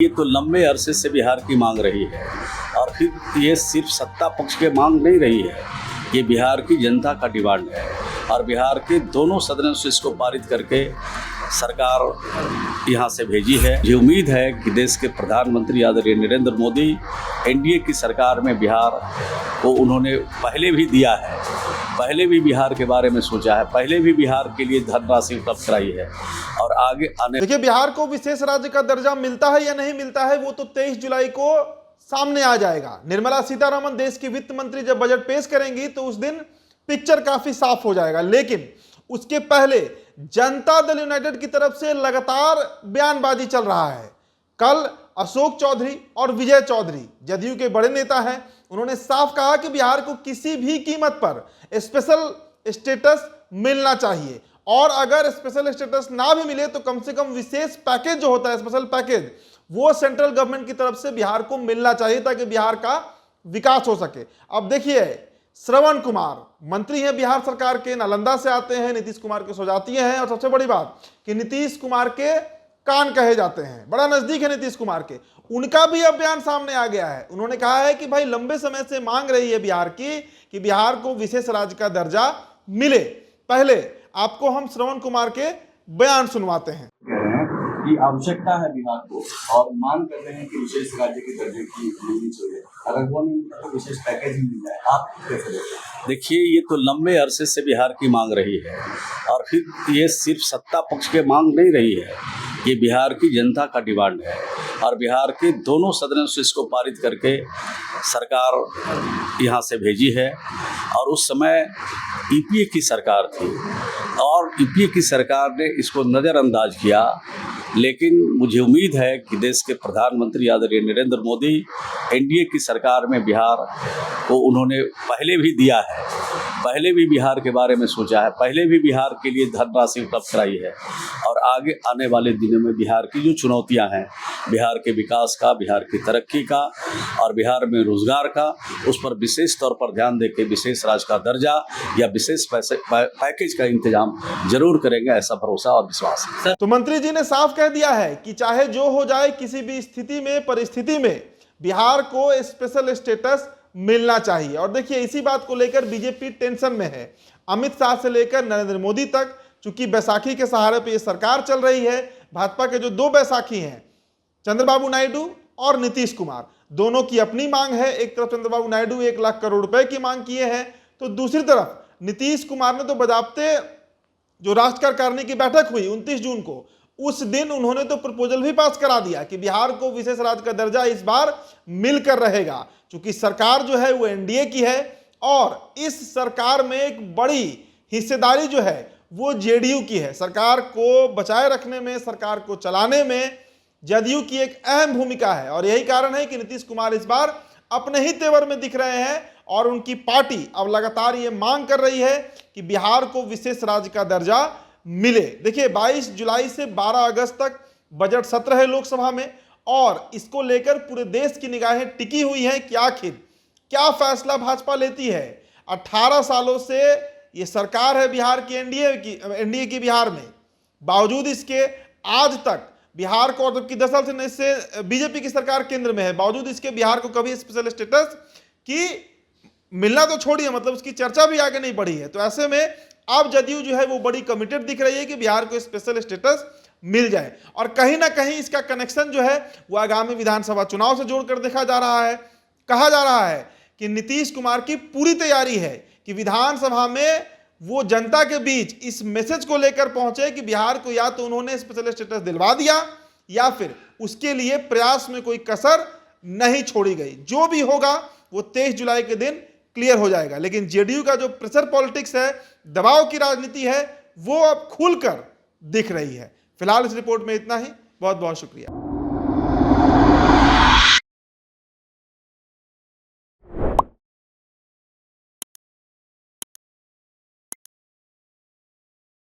ये तो लंबे अरसे से बिहार की मांग रही है और फिर ये सिर्फ सत्ता पक्ष की मांग नहीं रही है, ये बिहार की जनता का डिमांड है और बिहार के दोनों सदनों से इसको पारित करके सरकार यहाँ से भेजी है। मुझे उम्मीद है कि देश के प्रधानमंत्री आदरणीय नरेंद्र मोदी एनडीए की सरकार में बिहार को उन्होंने पहले भी दिया है, पहले भी बिहार के बारे में सोचा है, पहले भी बिहार के लिए धनराशि उपलब्ध कराई है और आगे आने। देखिए, बिहार को विशेष राज्य का दर्जा मिलता है या नहीं मिलता है वो तो 23 जुलाई को सामने आ जाएगा। निर्मला सीतारमण देश की वित्त मंत्री जब बजट पेश करेंगी तो उस दिन पिक्चर काफी साफ हो जाएगा, लेकिन उसके पहले जनता दल यूनाइटेड की तरफ से लगातार बयानबाजी चल रहा है। कल अशोक चौधरी और विजय चौधरी जदयू के बड़े नेता हैं, उन्होंने साफ कहा कि बिहार को किसी भी कीमत पर स्पेशल स्टेटस मिलना चाहिए और अगर स्पेशल स्टेटस ना भी मिले तो कम से कम विशेष पैकेज जो होता है, स्पेशल पैकेज, वो सेंट्रल गवर्नमेंट की तरफ से बिहार को मिलना चाहिए ताकि बिहार का विकास हो सके। अब देखिए, श्रवण कुमार मंत्री हैं बिहार सरकार के, नालंदा से आते हैं, नीतीश कुमार के सौजातीय हैं और सबसे बड़ी बात कि नीतीश कुमार के कान कहे जाते हैं, बड़ा नजदीक है नीतीश कुमार के। उनका भी अब बयान सामने आ गया है। उन्होंने कहा है कि भाई लंबे समय से मांग रही है बिहार की कि बिहार को विशेष राज्य का दर्जा मिले। पहले आपको हम श्रवण कुमार के बयान सुनवाते हैं। कि आवश्यकता है बिहार को और मांग कर रहे हैं कि विशेष राज्य के दर्जे की मिलनी चाहिए, अगर वो नहीं मिलता तो विशेष पैकेज ही मिल जाए, आप कैसे देखते हैं? देखिए, ये तो लंबे अरसे से बिहार की मांग रही है और फिर ये सिर्फ सत्ता पक्ष की मांग नहीं रही है, ये बिहार की जनता का डिमांड है और बिहार के दोनों सदनों से इसको पारित करके सरकार यहाँ से भेजी है। और उस समय यूपीए की सरकार थी और यूपीए की सरकार ने इसको नज़रअंदाज किया, लेकिन मुझे उम्मीद है कि देश के प्रधानमंत्री आदरणीय नरेंद्र मोदी एनडीए की सरकार में बिहार को उन्होंने पहले भी दिया है, पहले भी बिहार के बारे में सोचा है, पहले भी बिहार के लिए धनराशि उपलब्ध कराई है और आगे आने वाले दिनों में बिहार की जो चुनौतियां हैं, बिहार के विकास का, बिहार की तरक्की का और बिहार में रोजगार का, उस पर विशेष तौर पर ध्यान देकर विशेष राज्य का दर्जा या विशेष पैकेज का इंतजाम जरूर करेंगे, ऐसा भरोसा और विश्वास है। तो मंत्री जी ने साफ कह दिया है कि चाहे जो हो जाए, किसी भी स्थिति में, परिस्थिति में बिहार को स्पेशल स्टेटस मिलना चाहिए। और देखिए, इसी बात को लेकर बीजेपी टेंशन में है। अमित शाह से लेकर नरेंद्र मोदी तक, चूंकि बैसाखी के सहारे पे ये सरकार चल रही है, भाजपा के जो दो बैसाखी हैं, चंद्रबाबू नायडू और नीतीश कुमार, दोनों की अपनी मांग है। एक तरफ चंद्रबाबू नायडू 1 लाख करोड़ रुपए की मांग किए हैं, तो दूसरी तरफ नीतीश कुमार ने तो बजाबते जो राष्ट्र कार्यकारिणी की बैठक हुई 29 जून को, उस दिन उन्होंने तो प्रपोजल भी पास करा दिया कि बिहार को विशेष राज्य का दर्जा इस बार मिलकर रहेगा। चूंकि सरकार जो है वो एनडीए की है और इस सरकार में एक बड़ी हिस्सेदारी जो है वो जेडीयू की है। सरकार को बचाए रखने में, सरकार को चलाने में जदयू की एक अहम भूमिका है और यही कारण है कि नीतीश कुमार इस बार अपने ही तेवर में दिख रहे हैं और उनकी पार्टी अब लगातार ये मांग कर रही है कि बिहार को विशेष राज्य का दर्जा मिले। देखिए, 22 जुलाई से 12 अगस्त तक बजट सत्र है लोकसभा में और इसको लेकर पूरे देश की निगाहें टिकी हुई हैं कि आखिर क्या फैसला भाजपा लेती है। 18 सालों से ये सरकार है बिहार की, एनडीए की बिहार में, बावजूद इसके आज तक बिहार को, और जबकि 10 साल से बीजेपी की सरकार केंद्र में है, बावजूद इसके बिहार को कभी स्पेशल स्टेटस की मिलना तो छोड़िए, मतलब उसकी चर्चा भी आगे नहीं बढ़ी है। तो ऐसे में अब जदयू जो है वो बड़ी कमिटेड दिख रही है कि बिहार को स्पेशल स्टेटस मिल जाए और कहीं ना कहीं इसका कनेक्शन जो है वो आगामी विधानसभा चुनाव से जोड़कर देखा जा रहा है। कहा जा रहा है कि नीतीश कुमार की पूरी तैयारी है कि विधानसभा में वो जनता के बीच इस मैसेज को लेकर पहुंचे कि बिहार को या तो उन्होंने स्पेशल स्टेटस दिलवा दिया या फिर उसके लिए प्रयास में कोई कसर नहीं छोड़ी गई। जो भी होगा वो 23 जुलाई के दिन क्लियर हो जाएगा, लेकिन जेडीयू का जो प्रेशर पॉलिटिक्स है, दबाव की राजनीति है, वो अब खुलकर दिख रही है। फिलहाल इस रिपोर्ट में इतना ही। बहुत बहुत शुक्रिया।